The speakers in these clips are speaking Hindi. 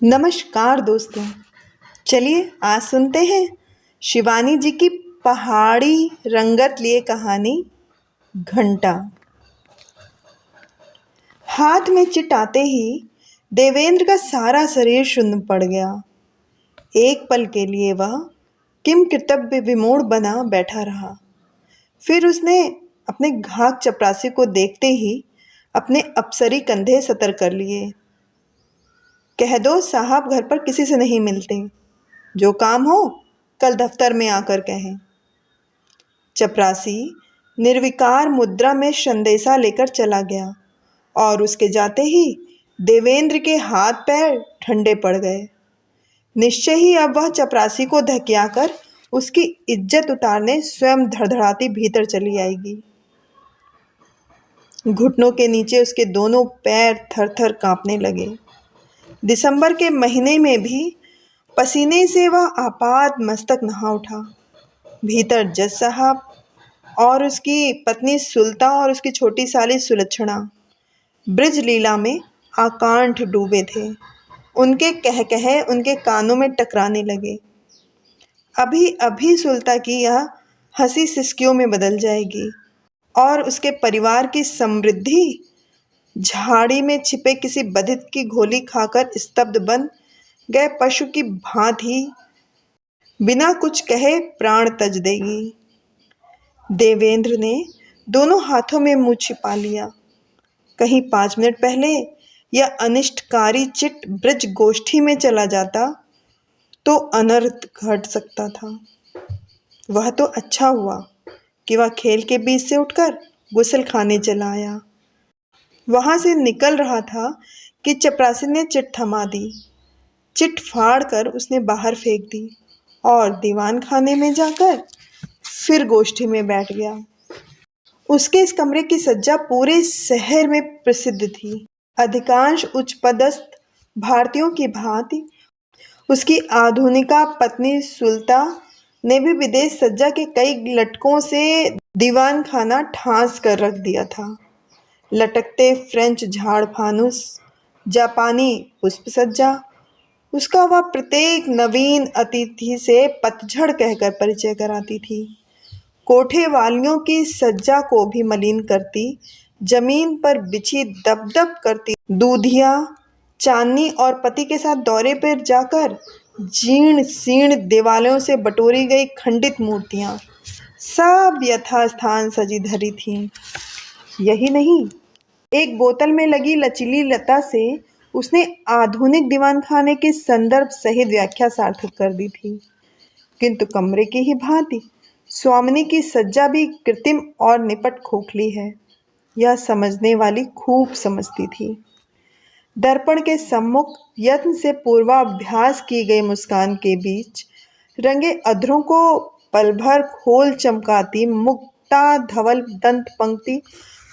नमस्कार दोस्तों। चलिए आज सुनते हैं शिवानी जी की पहाड़ी रंगत लिए कहानी घंटा। हाथ में चिट आते ही देवेंद्र का सारा शरीर शून्य पड़ गया। एक पल के लिए वह किम कृतव्य विमूढ़ बना बैठा रहा। फिर उसने अपने घाक चपरासी को देखते ही अपने अप्सरी कंधे सतर कर लिए। कह दो साहब घर पर किसी से नहीं मिलते, जो काम हो कल दफ्तर में आकर कहें। चपरासी निर्विकार मुद्रा में संदेशा लेकर चला गया और उसके जाते ही देवेंद्र के हाथ पैर ठंडे पड़ गए। निश्चय ही अब वह चपरासी को धकियाकर उसकी इज्जत उतारने स्वयं धड़धड़ाती भीतर चली आएगी। घुटनों के नीचे उसके दोनों पैर थर थर कांपने लगे। दिसंबर के महीने में भी पसीने से वह आपात मस्तक नहा उठा। भीतर जज साहब और उसकी पत्नी सुलता और उसकी छोटी साली सुलक्षणा ब्रिज लीला में आकांठ डूबे थे। उनके कह उनके कानों में टकराने लगे। अभी अभी सुलता की यह हंसी सिसकियों में बदल जाएगी और उसके परिवार की समृद्धि झाड़ी में छिपे किसी बधित की गोली खाकर स्तब्ध बन गए पशु की भांति बिना कुछ कहे प्राण त्यज देगी। देवेंद्र ने दोनों हाथों में मुंह छिपा लिया। कहीं 5 मिनट पहले यह अनिष्टकारी चिट ब्रज गोष्ठी में चला जाता तो अनर्थ घट सकता था। वह तो अच्छा हुआ कि वह खेल के बीच से उठकर गुसल खाने चला आया। वहां से निकल रहा था कि चपरासी ने चिट थमा दी। चिट फाड़ कर उसने बाहर फेंक दी और दीवान खाने में जाकर फिर गोष्ठी में बैठ गया। उसके इस कमरे की सज्जा पूरे शहर में प्रसिद्ध थी। अधिकांश उच्च पदस्थ भारतीयों की भांति उसकी आधुनिका पत्नी सुलता ने भी विदेश सज्जा के कई लटकों से दीवान खाना ठांस कर रख दिया था। लटकते फ्रेंच झाड़ फानुस, जापानी पुष्प सज्जा उसका वह प्रत्येक नवीन अतिथि से पतझड़ कहकर परिचय कराती थी। कोठे वालियों की सज्जा को भी मलिन करती, जमीन पर बिछी दबदब करती दूधिया चांदनी और पति के साथ दौरे पर जाकर जीर्ण शीर्ण देवालयों से बटोरी गई खंडित मूर्तियां सब यथास्थान सजी धरी थीं। यही नहीं, एक बोतल में लगी लचीली लता से उसने आधुनिक दीवान खाने के संदर्भ सहित व्याख्या सार्थक कर दी थी। किंतु कमरे की ही भांति स्वामिनी की सज्जा भी कृत्रिम और निपट खोखली है, यह समझने वाली खूब समझती थी। दर्पण के सम्मुख यत्न से पूर्वाभ्यास की गई मुस्कान के बीच रंगे अधरों को पल भर खोल चमकाती मुक्ता धवल दंत पंक्ति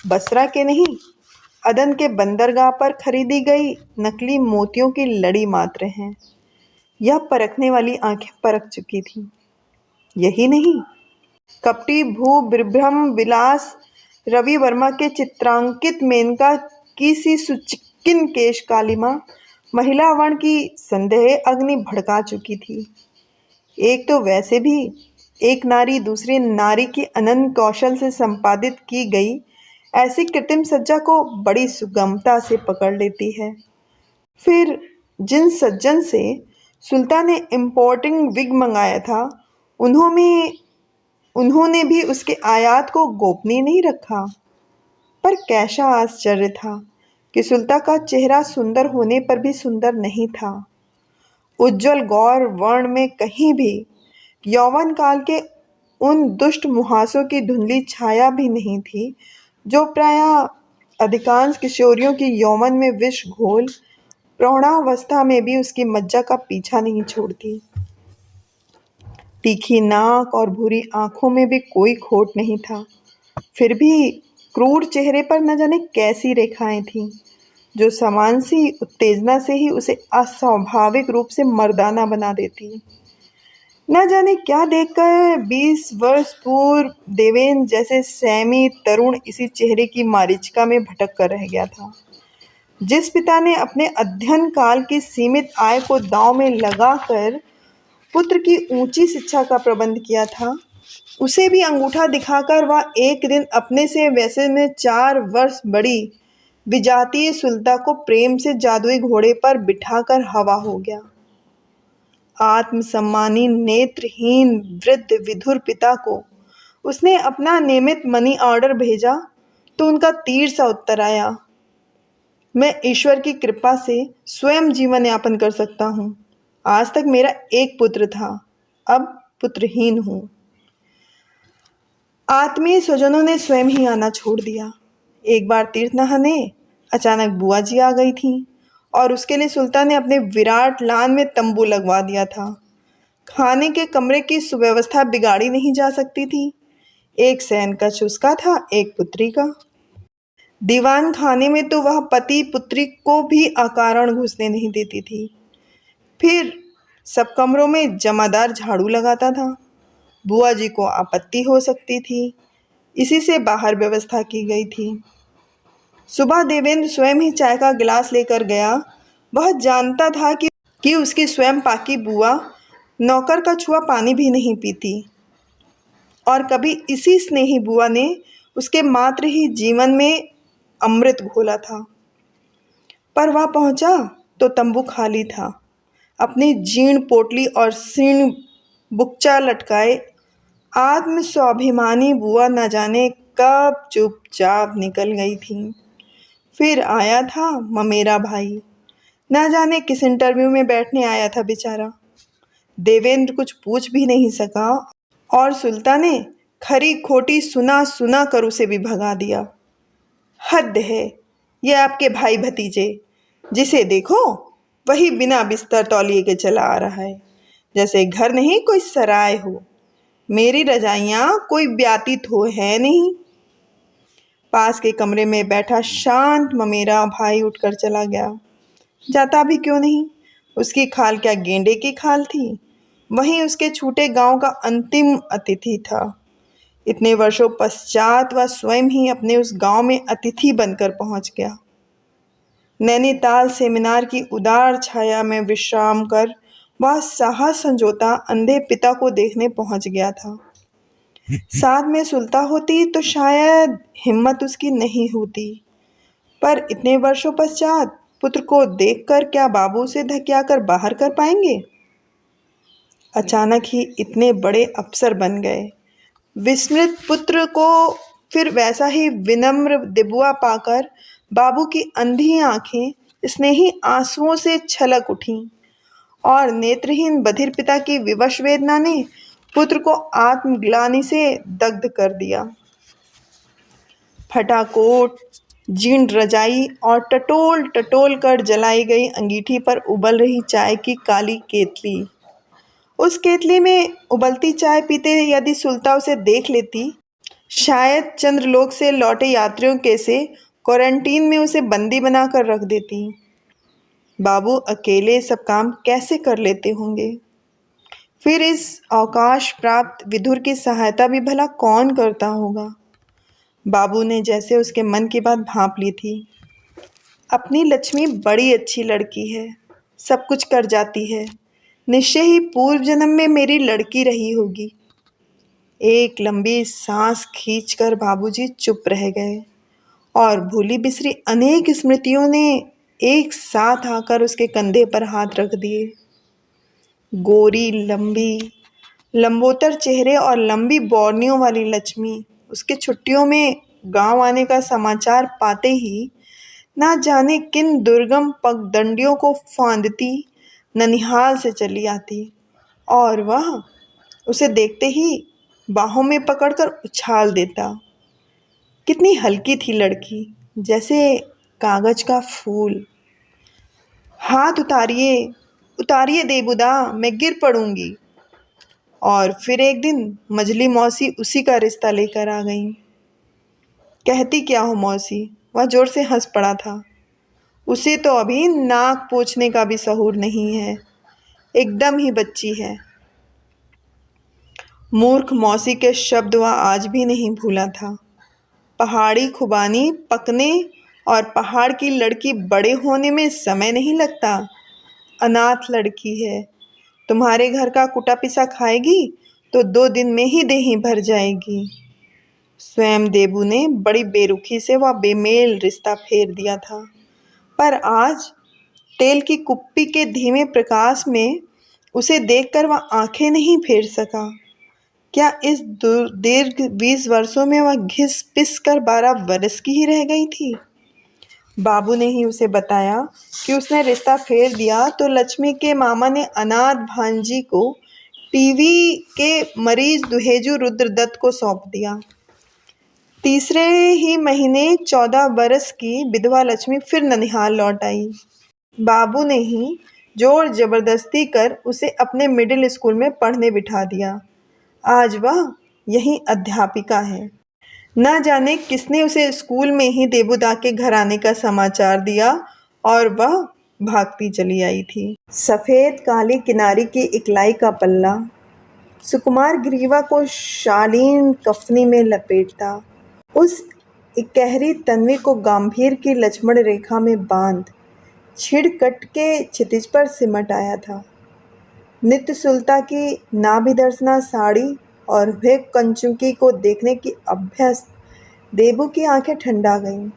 बसरा के नहीं, अदन के बंदरगाह पर खरीदी गई नकली मोतियों की लड़ी मात्र हैं। यह परखने वाली आंखें परख चुकी थीं। यही नहीं, कपटी भू विभ्रम विलास रवि वर्मा के चित्रांकित मेनका की सी सुचिक्किन केश कालिमा महिला वर्ण की संदेह अग्नि भड़का चुकी थी। एक तो वैसे भी एक नारी दूसरी नारी की अनन्य कौशल से संपादित की गई ऐसी कृत्रिम सज्जा को बड़ी सुगमता से पकड़ लेती है। फिर जिन सज्जन से सुल्तान ने इम्पोर्टिंग विग मंगाया था, उन्होंने भी उसके आयात को गोपनीय नहीं रखा। पर कैसा आश्चर्य था कि सुल्तान का चेहरा सुंदर होने पर भी सुंदर नहीं था। उज्ज्वल गौर वर्ण में कहीं भी यौवन काल के उन दुष्ट मुहासों की धुंधली छाया भी नहीं थी जो प्रायः अधिकांश किशोरियों की यौवन में विष घोल प्रौढ़ावस्था में भी उसकी मज्जा का पीछा नहीं छोड़ती। तीखी नाक और भूरी आंखों में भी कोई खोट नहीं था। फिर भी क्रूर चेहरे पर न जाने कैसी रेखाएं थीं जो समान सी उत्तेजना से ही उसे अस्वाभाविक रूप से मर्दाना बना देती। न जाने क्या देखकर 20 वर्ष पूर्व देवेंद्र जैसे सैमी तरुण इसी चेहरे की मारीचिका में भटक कर रह गया था। जिस पिता ने अपने अध्ययन काल की सीमित आय को दांव में लगाकर पुत्र की ऊंची शिक्षा का प्रबंध किया था, उसे भी अंगूठा दिखाकर वह एक दिन अपने से वैसे में 4 वर्ष बड़ी विजातीय सुलता को प्रेम से जादुई घोड़े पर बिठाकर हवा हो गया। आत्मसम्मानी नेत्रहीन वृद्ध विधुर पिता को उसने अपना नियमित मनी ऑर्डर भेजा तो उनका तीर सा उत्तर आया, मैं ईश्वर की कृपा से स्वयं जीवन यापन कर सकता हूँ। आज तक मेरा एक पुत्र था, अब पुत्रहीन हूँ। आत्मीय स्वजनों ने स्वयं ही आना छोड़ दिया। एक बार तीर्थ नहाने अचानक बुआ जी आ गई थीं और उसके लिए सुल्तान ने अपने विराट लान में तंबू लगवा दिया था। खाने के कमरे की सुव्यवस्था बिगाड़ी नहीं जा सकती थी। एक शयन कक्ष उसका था, एक पुत्री का। दीवान खाने में तो वह पति पुत्री को भी अकारण घुसने नहीं देती थी। फिर सब कमरों में जमादार झाड़ू लगाता था। बुआ जी को आपत्ति हो सकती थी, इसी से बाहर व्यवस्था की गई थी। सुबह देवेंद्र स्वयं ही चाय का गिलास लेकर गया। वह जानता था कि उसकी स्वयं पाकी बुआ नौकर का छुआ पानी भी नहीं पीती और कभी इसी स्नेही बुआ ने उसके मात्र ही जीवन में अमृत घोला था। पर वह पहुंचा तो तंबू खाली था। अपनी जीर्ण पोटली और सीर्ण बुकचा लटकाए आत्म स्वाभिमानी बुआ न जाने कब चुपचाप निकल गई थी। फिर आया था ममेरा भाई, न जाने किस इंटरव्यू में बैठने आया था बेचारा। देवेंद्र कुछ पूछ भी नहीं सका और सुल्तान ने खरी खोटी सुना सुना कर उसे भी भगा दिया। हद है, ये आपके भाई भतीजे, जिसे देखो वही बिना बिस्तर तौलिए के चला आ रहा है, जैसे घर नहीं कोई सराय हो। मेरी रजाइयाँ कोई ब्याती थो है नहीं। पास के कमरे में बैठा शांत ममेरा भाई उठकर चला गया। जाता भी क्यों नहीं, उसकी खाल क्या गेंडे की खाल थी। वहीं उसके छूटे गांव का अंतिम अतिथि था। इतने वर्षों पश्चात वह स्वयं ही अपने उस गांव में अतिथि बनकर पहुंच गया। नैनीताल सेमिनार की उदार छाया में विश्राम कर वह साहस संजोता अंधे पिता को देखने पहुंच गया था। साथ में सुलता होती तो शायद हिम्मत उसकी नहीं होती, पर इतने वर्षों पश्चात पुत्र को देखकर क्या बाबू से धकिया कर बाहर कर पाएंगे। अचानक ही इतने बड़े अफसर बन गए। विस्मृत पुत्र को फिर वैसा ही विनम्र दिबुआ पाकर बाबू की अंधी आंखें स्नेही आंसुओं से छलक उठीं और नेत्रहीन बधिर पिता की विवश वेदना ने पुत्र को आत्मग्लानि से दग्ध कर दिया। फटा कोट, जीर्ण रजाई और टटोल टटोल कर जलाई गई अंगीठी पर उबल रही चाय की काली केतली। उस केतली में उबलती चाय पीते यदि सुल्ता उसे देख लेती, शायद चंद्रलोक से लौटे यात्रियों के से क्वारंटीन में उसे बंदी बनाकर रख देती। बाबू अकेले सब काम कैसे कर लेते होंगे। फिर इस अवकाश प्राप्त विधुर की सहायता भी भला कौन करता होगा। बाबू ने जैसे उसके मन की बात भांप ली थी। अपनी लक्ष्मी बड़ी अच्छी लड़की है, सब कुछ कर जाती है, निश्चय ही पूर्व जन्म में मेरी लड़की रही होगी। एक लंबी सांस खींचकर बाबूजी चुप रह गए और भूली बिसरी अनेक स्मृतियों ने एक साथ आकर उसके कंधे पर हाथ रख दिए। गोरी लंबी लंबोतर चेहरे और लंबी बौरनियों वाली लक्ष्मी उसके छुट्टियों में गांव आने का समाचार पाते ही ना जाने किन दुर्गम पगडंडियों को फांदती ननिहाल से चली आती और वह उसे देखते ही बाहों में पकड़कर उछाल देता। कितनी हल्की थी लड़की, जैसे कागज का फूल। हाथ उतारिए उतारिए देबुदा, मैं गिर पड़ूंगी। और फिर एक दिन मजली मौसी उसी का रिश्ता लेकर आ गई। कहती क्या हो मौसी, वह जोर से हंस पड़ा था। उसे तो अभी नाक पोंछने का भी सहूर नहीं है, एकदम ही बच्ची है। मूर्ख मौसी के शब्द वह आज भी नहीं भूला था। पहाड़ी खुबानी पकने और पहाड़ की लड़की बड़े होने में समय नहीं लगता। अनाथ लड़की है, तुम्हारे घर का कुटा पिसा खाएगी तो 2 दिन में ही देही भर जाएगी। स्वयं देबू ने बड़ी बेरुखी से वह बेमेल रिश्ता फेर दिया था, पर आज तेल की कुप्पी के धीमे प्रकाश में उसे देखकर वह आंखें नहीं फेर सका। क्या इस दीर्घ 20 वर्षों में वह घिस पिस कर 12 वर्ष की ही रह गई थी? बाबू ने ही उसे बताया कि उसने रिश्ता फेर दिया तो लक्ष्मी के मामा ने अनाथ भांजी को टीवी के मरीज दुहेजू रुद्रदत्त को सौंप दिया। तीसरे ही महीने 14 बरस की विधवा लक्ष्मी फिर ननिहाल लौट आई। बाबू ने ही जोर जबरदस्ती कर उसे अपने मिडिल स्कूल में पढ़ने बिठा दिया। आज वह यहीं अध्यापिका है। न जाने किसने उसे स्कूल में ही देबूदा के घर आने का समाचार दिया और वह भागती चली आई थी। सफ़ेद काली किनारी की इकलाई का पल्ला सुकुमार ग्रीवा को शालीन कफनी में लपेटता, उस इकहरी तन्वी को गंभीर की लक्ष्मण रेखा में बांध छिड़कट के क्षितिज पर सिमट आया था। नित्य सुलता की नाभिदर्शना साड़ी और वे कंचुकी को देखने की अभ्यस्त देबू की आंखें ठंडा गईं।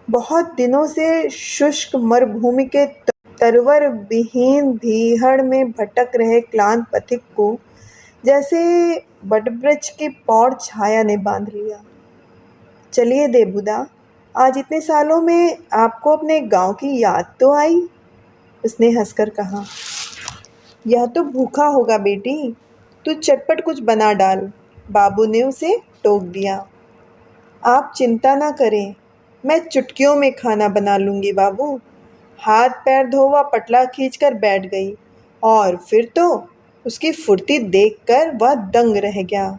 बहुत दिनों से शुष्क मरुभूमि के तरवर विहीन भीहड़ में भटक रहे क्लांत पथिक को जैसे वटवृक्ष की पौड़ छाया ने बांध लिया। चलिए देबूदा, आज इतने सालों में आपको अपने गांव की याद तो आई? उसने हंसकर कहा। यह तो भूखा होगा बेटी, तू चटपट कुछ बना डाल, बाबू ने उसे टोक दिया। आप चिंता ना करें, मैं चुटकियों में खाना बना लूँगी बाबू। हाथ पैर धोवा पटला खींचकर बैठ गई और फिर तो उसकी फुर्ती देखकर वह दंग रह गया।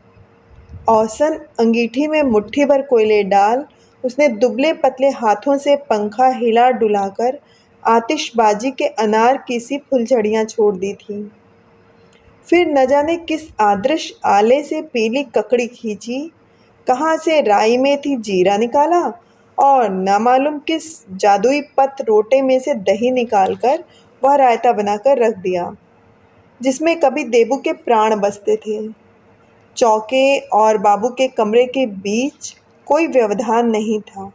औसन अंगीठी में मुट्ठी भर कोयले डाल उसने दुबले पतले हाथों से पंखा हिला डुलाकर आतिशबाजी के अनार की सी फुलझड़ियाँ छोड़ दी थीं। फिर न जाने किस आदृश आले से पीली ककड़ी खींची, कहाँ से राई में थी जीरा निकाला और न मालूम किस जादुई पत रोटे में से दही निकालकर वह रायता बनाकर रख दिया, जिसमें कभी देबू के प्राण बसते थे। चौके और बाबू के कमरे के बीच कोई व्यवधान नहीं था।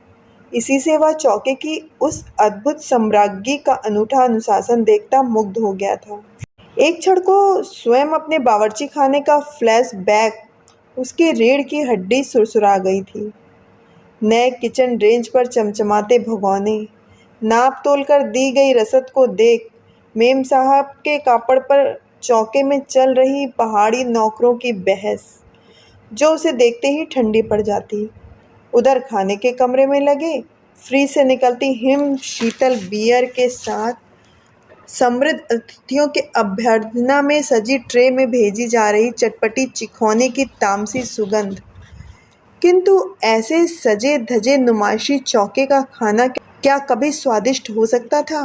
इसी से वह चौके की उस अद्भुत सम्राज्ञी का अनूठा अनुशासन देखता मुग्ध हो गया था। एक क्षण को स्वयं अपने बावर्ची खाने का फ्लैशबैक उसकी रीढ़ की हड्डी सुरसुरा गई थी। नए किचन रेंज पर चमचमाते भगोने, नाप तोल कर दी गई रसद को देख मेम साहब के कापड़ पर चौके में चल रही पहाड़ी नौकरों की बहस, जो उसे देखते ही ठंडी पड़ जाती। उधर खाने के कमरे में लगे फ्रीज से निकलती हिम शीतल बियर के साथ समृद्ध अतिथियों के अभ्यर्थना में सजी ट्रे में भेजी जा रही चटपटी चिखौने की तामसी सुगंध। किंतु ऐसे सजे धजे नुमाइशी चौके का खाना क्या कभी स्वादिष्ट हो सकता था?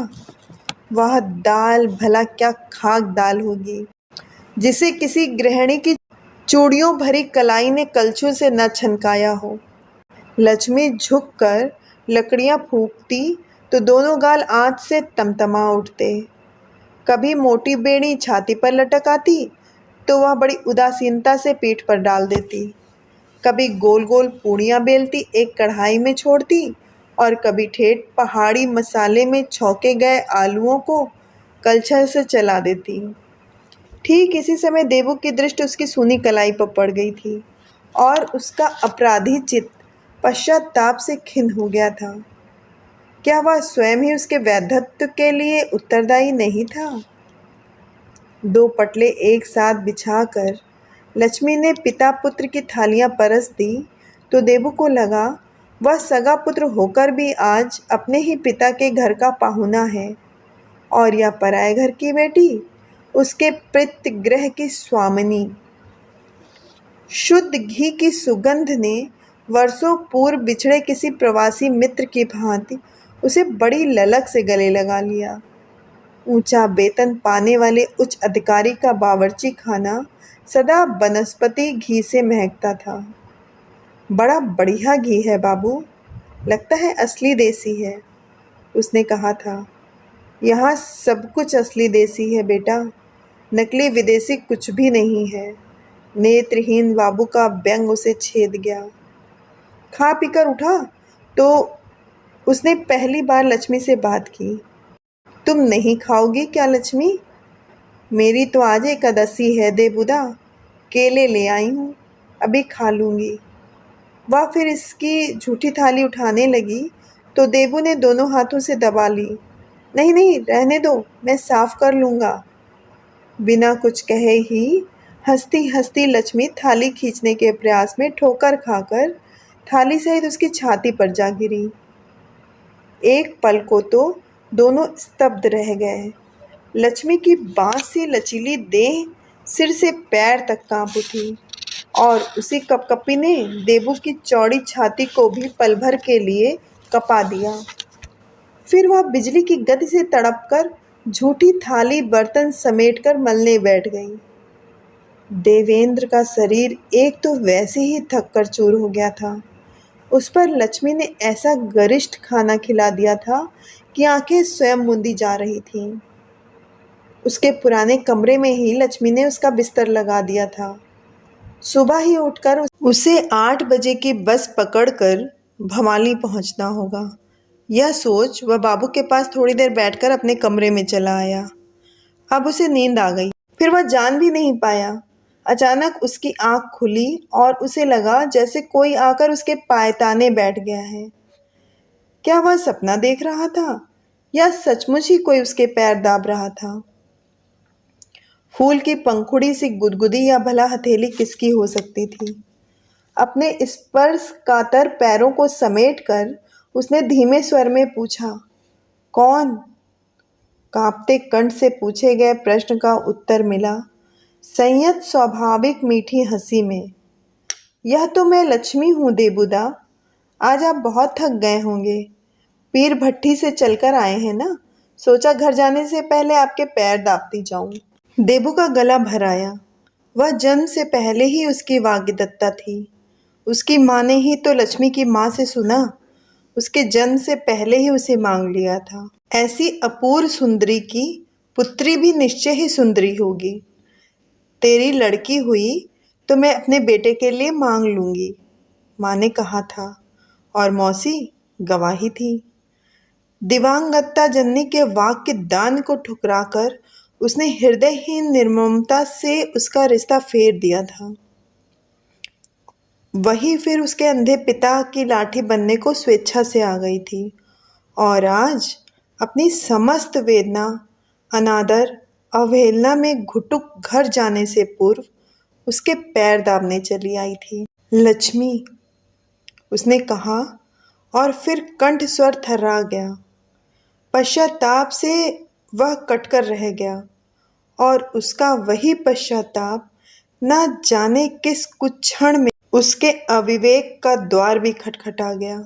वह दाल भला क्या खाक दाल होगी, जिसे किसी गृहिणी की चूड़ियों भरी कलाई ने कलछुल से न छनकाया हो। लक्ष्मी झुककर लकड़ियां फूंकती तो दोनों गाल आंच से तमतमा उठते। कभी मोटी बेड़ी छाती पर लटक आती तो वह बड़ी उदासीनता से पीठ पर डाल देती। कभी गोल गोल पूड़ियाँ बेलती एक कढ़ाई में छोड़ती और कभी ठेठ पहाड़ी मसाले में छौंके गए आलूओं को कलछल से चला देती। ठीक इसी समय देबू की दृष्टि उसकी सूनी कलाई पर पड़ गई थी और उसका अपराधी चित्त पश्चाताप से खिन्न हो गया था। क्या वह स्वयं ही उसके वैधत्व के लिए उत्तरदायी नहीं था? 2 पटले एक साथ बिछाकर लक्ष्मी ने पिता पुत्र की थालियां परस दी तो देबू को लगा वह सगा पुत्र होकर भी आज अपने ही पिता के घर का पाहुना है और यह पराए घर की बेटी उसके प्रीतगृह की स्वामिनी। शुद्ध घी की सुगंध ने वर्षों पूर्व बिछड़े किसी प्रवासी मित्र की भांति उसे बड़ी ललक से गले लगा लिया। ऊंचा वेतन पाने वाले उच्च अधिकारी का बावर्ची खाना सदा वनस्पति घी से महकता था। बड़ा बढ़िया घी है बाबू, लगता है असली देसी है, उसने कहा था। यहाँ सब कुछ असली देसी है बेटा, नकली विदेशी कुछ भी नहीं है। नेत्रहीन बाबू का व्यंग उसे छेद गया। खा पीकर उठा तो उसने पहली बार लक्ष्मी से बात की। तुम नहीं खाओगी क्या लक्ष्मी? मेरी तो आज एकादशी है देबुदा, केले ले आई हूँ, अभी खा लूँगी। वह फिर इसकी झूठी थाली उठाने लगी तो देबू ने दोनों हाथों से दबा ली। नहीं नहीं, रहने दो, मैं साफ कर लूँगा। बिना कुछ कहे ही हंसती हंसती लक्ष्मी थाली खींचने के प्रयास में ठोकर खाकर थाली सहित उसकी छाती पर जा गिरी। एक पल को तो दोनों स्तब्ध रह गए। लक्ष्मी की बांस सी लचीली देह सिर से पैर तक कांप उठी और उसी कपकपी ने देबू की चौड़ी छाती को भी पल भर के लिए कपा दिया। फिर वह बिजली की गति से तड़प कर झूठी थाली बर्तन समेटकर मलने बैठ गई। देवेंद्र का शरीर एक तो वैसे ही थक कर चूर हो गया था, उस पर लक्ष्मी ने ऐसा गरिष्ठ खाना खिला दिया था कि आंखें स्वयं मूंदी जा रही थीं। उसके पुराने कमरे में ही लक्ष्मी ने उसका बिस्तर लगा दिया था। सुबह ही उठकर उसे 8 बजे की बस पकड़कर भवाली पहुंचना होगा। यह सोच वह बाबू के पास थोड़ी देर बैठकर अपने कमरे में चला आया। अब उसे नींद आ गई। फिर वह जान भी नहीं पाया। अचानक उसकी आंख खुली और उसे लगा जैसे कोई आकर उसके पायताने बैठ गया है। क्या वह सपना देख रहा था या सचमुच ही कोई उसके पैर दाब रहा था? फूल की पंखुड़ी सी गुदगुदी या भला हथेली किसकी हो सकती थी? अपने स्पर्श कातर पैरों को समेटकर उसने धीमे स्वर में पूछा, कौन? कांपते कंठ से पूछे गए प्रश्न का उत्तर मिला संयत स्वाभाविक मीठी हंसी में। यह तो मैं लक्ष्मी हूँ देबुदा, आज आप बहुत थक गए होंगे। पीर भट्ठी से चलकर आए हैं ना, सोचा घर जाने से पहले आपके पैर दाबती जाऊं। देबू का गला भर आया। वह जन्म से पहले ही उसकी वाग्दत्ता थी। उसकी माँ ने ही तो लक्ष्मी की माँ से सुना, उसके जन्म से पहले ही उसे मांग लिया था। ऐसी अपूर्व सुंदरी की पुत्री भी निश्चय ही सुंदरी होगी। तेरी लड़की हुई तो मैं अपने बेटे के लिए मांग लूँगी, माँ ने कहा था, और मौसी गवाही थी। दिवांगता जननी के वाक्य दान को ठुकराकर उसने हृदयहीन निर्ममता से उसका रिश्ता फेर दिया था। वही फिर उसके अंधे पिता की लाठी बनने को स्वेच्छा से आ गई थी और आज अपनी समस्त वेदना, अनादर, अवहेलना में घुटुक घर जाने से पूर्व उसके पैर दाबने चली आई थी। लक्ष्मी, उसने कहा और फिर कंठ स्वर थर्रा गया। पश्चाताप से वह कटकर रह गया और उसका वही पश्चाताप न जाने किस कुछ क्षण में उसके अविवेक का द्वार भी खटखटा गया।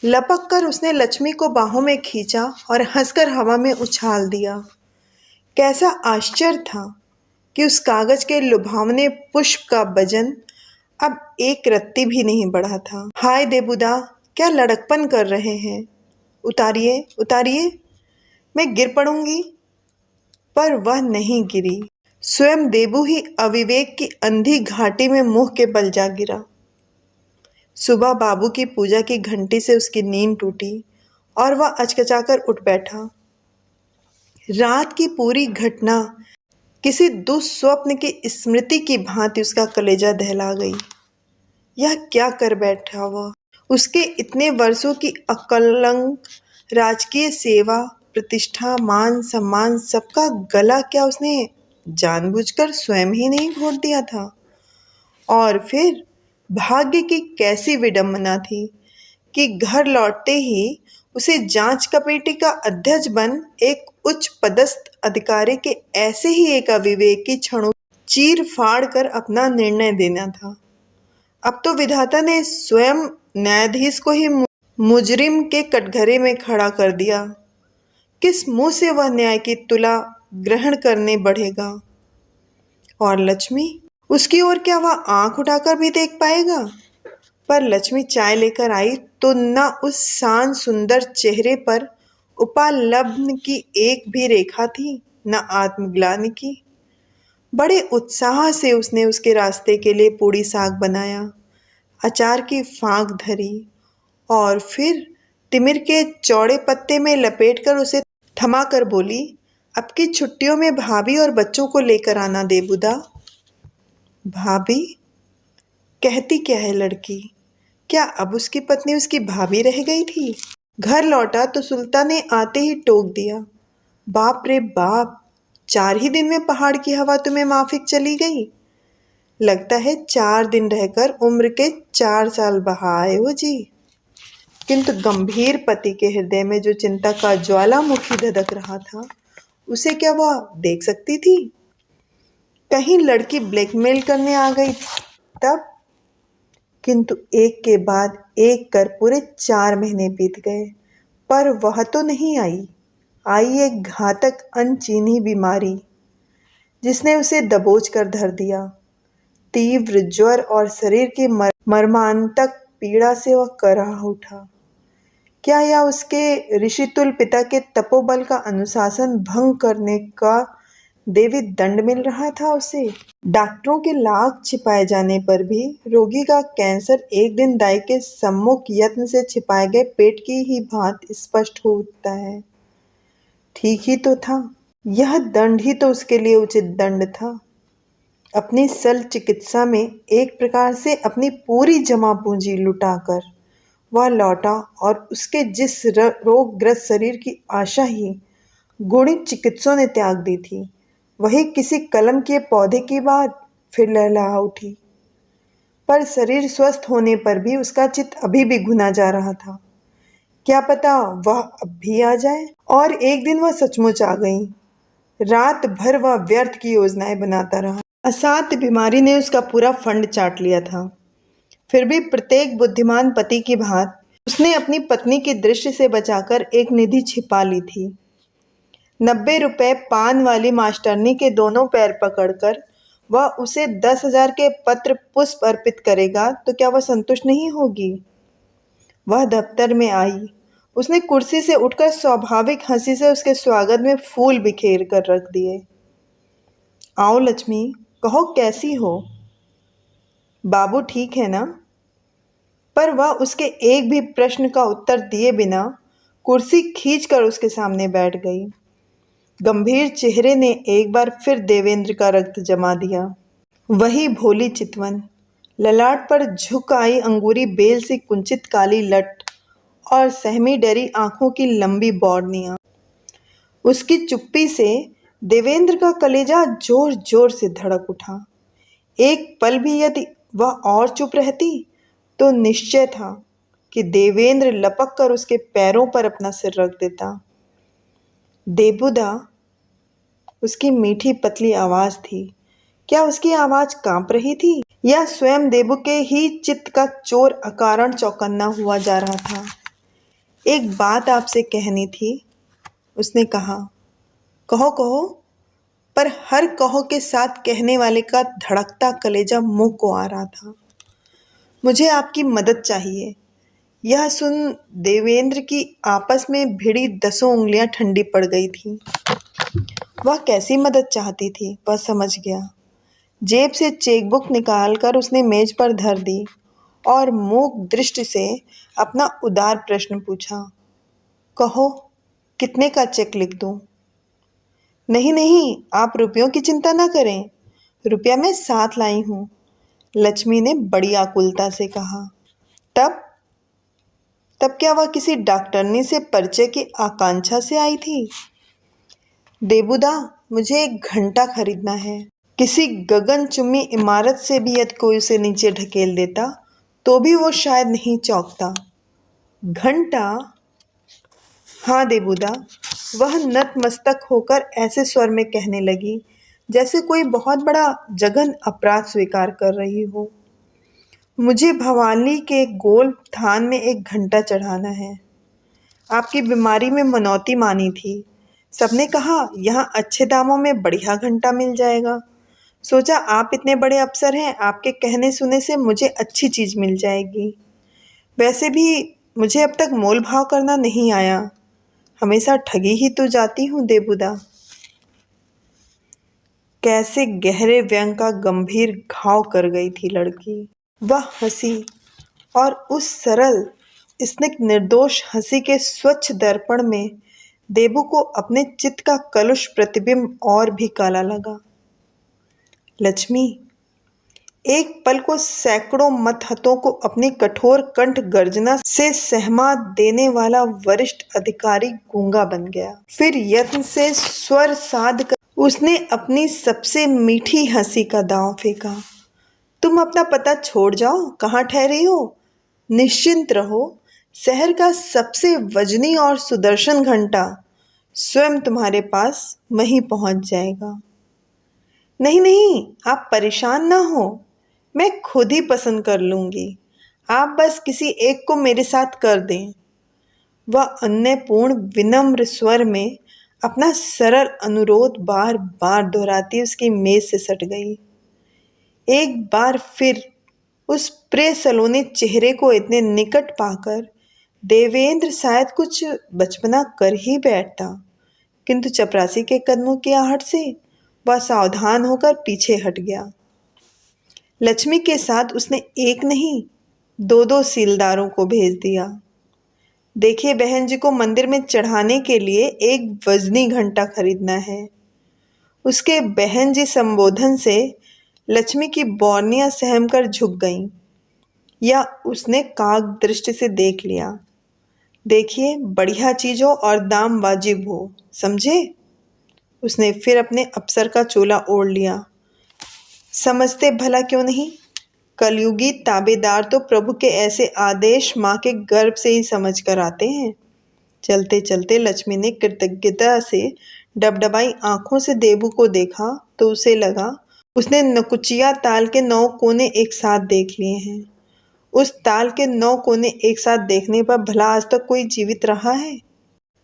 लपक कर उसने लक्ष्मी को बाहों में खींचा और हंसकर हवा में उछाल दिया। कैसा आश्चर्य था कि उस कागज के लुभावने पुष्प का वजन अब एक रत्ती भी नहीं बढ़ा था। हाय देबुदा, क्या लड़कपन कर रहे हैं? उतारिए उतारिए, मैं गिर पड़ूंगी। पर वह नहीं गिरी। स्वयं देबू ही अविवेक की अंधी घाटी में मुंह के बल जा गिरा। सुबह बाबू की पूजा की घंटी से उसकी नींद टूटी और वह अचकचाकर उठ बैठा। रात की पूरी घटना किसी दुस्वप्न की स्मृति की भांति उसका कलेजा दहला गई। यह क्या कर बैठा वह? उसके इतने वर्षों की अकलंक राजकीय सेवा, प्रतिष्ठा, मान सम्मान सबका गला क्या उसने जानबूझकर स्वयं ही नहीं घोट दिया था? और फिर भाग्य की कैसी विडंबना थी कि घर लौटते ही उसे जांच कमेटी का अध्यक्ष बन एक उच्च पदस्थ अधिकारी के ऐसे ही एक अविवेकी क्षणों चीर फाड़ कर अपना निर्णय देना था। अब तो विधाता ने स्वयं न्यायाधीश को ही मुजरिम के कटघरे में खड़ा कर दिया। किस मुंह से वह न्याय की तुला ग्रहण करने बढ़ेगा? और लक्ष्मी, उसकी ओर क्या वह आंख उठाकर भी देख पाएगा? पर लक्ष्मी चाय लेकर आई तो न उस शांत सुंदर चेहरे पर उपालब्ध की एक भी रेखा थी, न आत्मग्लानि की। बड़े उत्साह से उसने उसके रास्ते के लिए पूड़ी साग बनाया, अचार की फाँक धरी और फिर तिमिर के चौड़े पत्ते में लपेटकर उसे थमा कर बोली, अब की छुट्टियों में भाभी और बच्चों को लेकर आना देबुदा। भाभी? कहती क्या है लड़की? क्या अब उसकी पत्नी उसकी भाभी रह गई थी? घर लौटा तो सुल्तान ने आते ही टोक दिया, बाप रे बाप, 4 ही दिन में पहाड़ की हवा तुम्हें माफिक चली गई। लगता है 4 दिन रहकर उम्र के 4 साल बहा आए हो जी। किंतु गंभीर पति के हृदय में जो चिंता का ज्वालामुखी धधक रहा था, उसे क्या वह देख सकती थी? कहीं लड़की ब्लैकमेल करने आ गई तब? किंतु एक के बाद एक कर पूरे 4 महीने बीत गए, पर वह तो नहीं आई। आई एक घातक अनचीनी बीमारी, जिसने उसे दबोच कर धर दिया। तीव्र ज्वर और शरीर की मर्मांतक पीड़ा से वह कराह उठा। क्या यह उसके ऋषितुल्य पिता के तपोबल का अनुशासन भंग करने का देवी दंड मिल रहा था उसे? डॉक्टरों के लाख छिपाए जाने पर भी रोगी का कैंसर एक दिन दाई के सम्मुख यत्न से छिपाए गए पेट की ही भांति स्पष्ट हो उठता है। ठीक ही तो था, यह दंड ही तो उसके लिए उचित दंड था। अपनी सल चिकित्सा में एक प्रकार से अपनी पूरी जमा पूंजी लुटाकर वह लौटा और उसके जिस रोगग्रस्त शरीर की आशा ही गुणित चिकित्सकों ने त्याग दी थी, वही किसी कलम के पौधे की बात फिर लहलहा उठी। पर शरीर स्वस्थ होने पर भी उसका चित्त अभी भी घुना जा रहा था। क्या पता वह अब भी आ जाए। और एक दिन वह सचमुच आ गई। रात भर वह व्यर्थ की योजनाएं बनाता रहा। असाध्य बीमारी ने उसका पूरा फंड चाट लिया था। फिर भी प्रत्येक बुद्धिमान पति की भांति उसने अपनी पत्नी की दृष्टि से बचाकर एक निधि छिपा ली थी। 90 रुपए पान वाली मास्टरनी के दोनों पैर पकड़कर वह उसे 10,000 के पत्र पुष्प अर्पित करेगा तो क्या वह संतुष्ट नहीं होगी? वह दफ्तर में आई। उसने कुर्सी से उठकर स्वाभाविक हंसी से उसके स्वागत में फूल बिखेर कर रख दिए। आओ लक्ष्मी, कहो कैसी हो? बाबू ठीक है ना? पर वह उसके एक भी प्रश्न का उत्तर दिए बिना कुर्सी खींचकर उसके सामने बैठ गई। गंभीर चेहरे ने एक बार फिर देवेंद्र का रक्त जमा दिया। वही भोली चितवन, ललाट पर झुक आई अंगूरी बेल सी कुंचित काली लट और सहमी डरी आंखों की लंबी बौड़नियां। उसकी चुप्पी से देवेंद्र का कलेजा जोर जोर से धड़क उठा। एक पल भी यदि वह और चुप रहती तो निश्चय था कि देवेंद्र लपक कर उसके पैरों पर अपना सिर रख देता। देबुदा, उसकी मीठी पतली आवाज थी। क्या उसकी आवाज कांप रही थी या स्वयं देबू के ही चित्त का चोर अकारण चौकन्ना हुआ जा रहा था? एक बात आपसे कहनी थी, उसने कहा। कहो कहो। पर हर कहो के साथ कहने वाले का धड़कता कलेजा मुंह को आ रहा था। मुझे आपकी मदद चाहिए। यह सुन देवेंद्र की आपस में भिड़ी 10 उंगलियां ठंडी पड़ गई थी। वह कैसी मदद चाहती थी वह समझ गया। जेब से चेकबुक निकालकर उसने मेज पर धर दी और मूक दृष्टि से अपना उदार प्रश्न पूछा। कहो, कितने का चेक लिख दूं? नहीं नहीं, आप रुपयों की चिंता ना करें, रुपया मैं साथ लाई हूं, लक्ष्मी ने बड़ी आकुलता से कहा। तब तब क्या वह किसी डॉक्टरनी से परिचय की आकांक्षा से आई थी? देबुदा, मुझे एक घंटा खरीदना है। किसी गगनचुम्बी इमारत से भी यदि कोई उसे नीचे ढकेल देता तो भी वो शायद नहीं चौंकता। घंटा? हाँ देबुदा, वह नतमस्तक होकर ऐसे स्वर में कहने लगी जैसे कोई बहुत बड़ा जघन अपराध स्वीकार कर रही हो। मुझे भवानी के गोल थान में एक घंटा चढ़ाना है। आपकी बीमारी में मनौती मानी थी। सबने कहा यहाँ अच्छे दामों में बढ़िया घंटा मिल जाएगा। सोचा आप इतने बड़े अफसर हैं, आपके कहने सुने से मुझे अच्छी चीज़ मिल जाएगी। वैसे भी मुझे अब तक मोल भाव करना नहीं आया, हमेशा ठगी ही तो जाती हूँ देबुदा। कैसे गहरे व्यंग का गंभीर घाव कर गई थी लड़की। वह हंसी और उस सरल स्निग्ध निर्दोष हंसी के स्वच्छ दर्पण में देबू को अपने चित्त का कलुष प्रतिबिंब और भी काला लगा। लक्ष्मी, एक पल को सैकड़ों मतहतों को अपनी कठोर कंठ गर्जना से सहमा देने वाला वरिष्ठ अधिकारी गूंगा बन गया। फिर यत्न से स्वर साध कर उसने अपनी सबसे मीठी हंसी का दांव फेंका। तुम अपना पता छोड़ जाओ, कहाँ ठहरी हो? निश्चिंत रहो, शहर का सबसे वजनी और सुदर्शन घंटा स्वयं तुम्हारे पास वहीं पहुंच जाएगा। नहीं नहीं, आप परेशान ना हो, मैं खुद ही पसंद कर लूंगी। आप बस किसी एक को मेरे साथ कर दें। वह अन्यपूर्ण विनम्र स्वर में अपना सरल अनुरोध बार बार दोहराती उसकी मेज से सट गई। एक बार फिर उस प्रिय सलोने चेहरे को इतने निकट पाकर देवेंद्र शायद कुछ बचपना कर ही बैठता, किंतु चपरासी के कदमों की आहट से वह सावधान होकर पीछे हट गया। लक्ष्मी के साथ उसने एक नहीं, दो दो सीलदारों को भेज दिया। देखिए, बहन जी को मंदिर में चढ़ाने के लिए एक वजनी घंटा खरीदना है। उसके बहन जी संबोधन से लक्ष्मी की बौनियां सहम कर झुक गईं, या उसने काग दृष्टि से देख लिया। देखिए, बढ़िया चीज हो और दाम वाजिब हो, समझे? उसने फिर अपने अफसर का चोला ओढ़ लिया। समझते भला क्यों नहीं? कलयुगी ताबेदार तो प्रभु के ऐसे आदेश माँ के गर्भ से ही समझ कर आते हैं। चलते चलते लक्ष्मी ने कृतज्ञता से डबडबाई आंखों से देबू को देखा तो उसे लगा उसने नकुचिया ताल के 9 कोने एक साथ देख लिए हैं। उस ताल के 9 कोने एक साथ देखने पर भला आज तक कोई जीवित रहा है?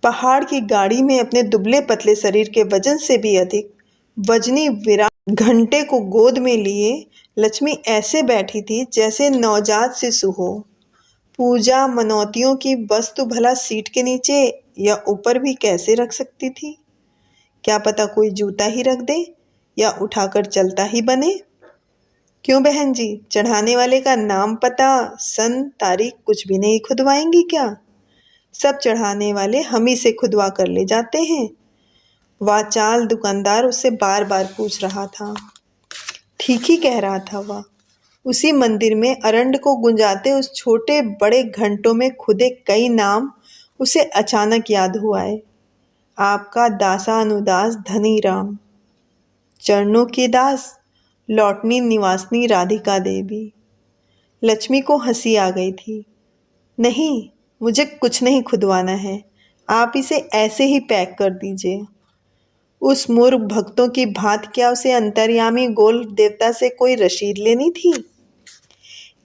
पहाड़ की गाड़ी में अपने दुबले पतले शरीर के वजन से भी अधिक वजनी विराट घंटे को गोद में लिए लक्ष्मी ऐसे बैठी थी जैसे नवजात शिशु हो। पूजा मनौतियों की वस्तु भला सीट के नीचे या ऊपर भी कैसे रख सकती थी? क्या पता कोई जूता ही रख दे या उठाकर चलता ही बने। क्यों बहन जी, चढ़ाने वाले का नाम, पता, सन, तारीख कुछ भी नहीं खुदवाएंगी क्या? सब चढ़ाने वाले हम ही से खुदवा कर ले जाते हैं। वाचाल दुकानदार उससे बार बार पूछ रहा था। ठीक ही कह रहा था वह। उसी मंदिर में अरंड को गुंजाते उस छोटे बड़े घंटों में खुदे कई नाम उसे अचानक याद हुआ है। आपका दासानुदास धनी राम, चरणों की दास लौटनी निवासनी राधिका देवी। लक्ष्मी को हंसी आ गई थी। नहीं, मुझे कुछ नहीं खुदवाना है, आप इसे ऐसे ही पैक कर दीजिए। उस मूर्ख भक्तों की भांति क्या उसे अंतर्यामी गोल देवता से कोई रसीद लेनी थी?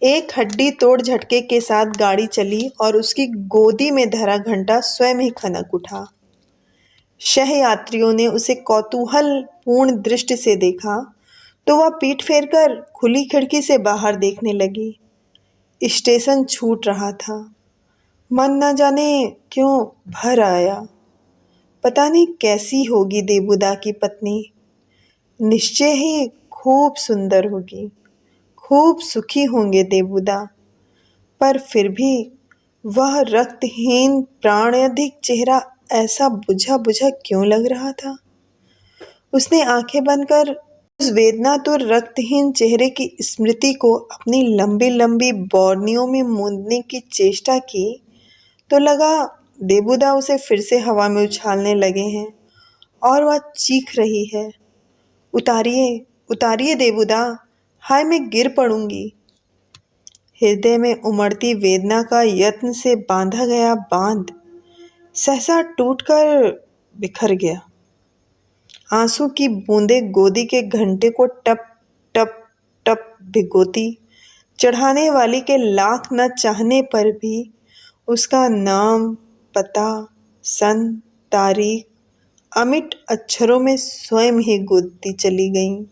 एक हड्डी तोड़ झटके के साथ गाड़ी चली और उसकी गोदी में धरा घंटा स्वयं ही खनक उठा। शह यात्रियों ने उसे कौतूहल पूर्ण दृष्टि से देखा तो वह पीठ फेरकर खुली खिड़की से बाहर देखने लगी। स्टेशन छूट रहा था। मन न जाने क्यों भर आया। पता नहीं कैसी होगी देबुदा की पत्नी। निश्चय ही खूब सुंदर होगी, खूब सुखी होंगे देबुदा। पर फिर भी वह रक्तहीन प्राणधिक चेहरा ऐसा बुझा बुझा क्यों लग रहा था? उसने आंखें बंद कर उस वेदनातुर रक्तहीन चेहरे की स्मृति को अपनी लंबी लंबी बौरनियों में मूंदने की चेष्टा की तो लगा देबुदा उसे फिर से हवा में उछालने लगे हैं और वह चीख रही है, उतारिए उतारिए देबुदा, हाय मैं गिर पड़ूंगी। हृदय में उमड़ती वेदना का यत्न से बांधा गया बांध सहसा टूटकर बिखर गया। आंसू की बूंदें गोदी के घंटे को टप टप टप भिगोती। चढ़ाने वाली के लाख न चाहने पर भी उसका नाम, पता, सन, तारीख अमिट अक्षरों में स्वयं ही गूंजती चली गईं।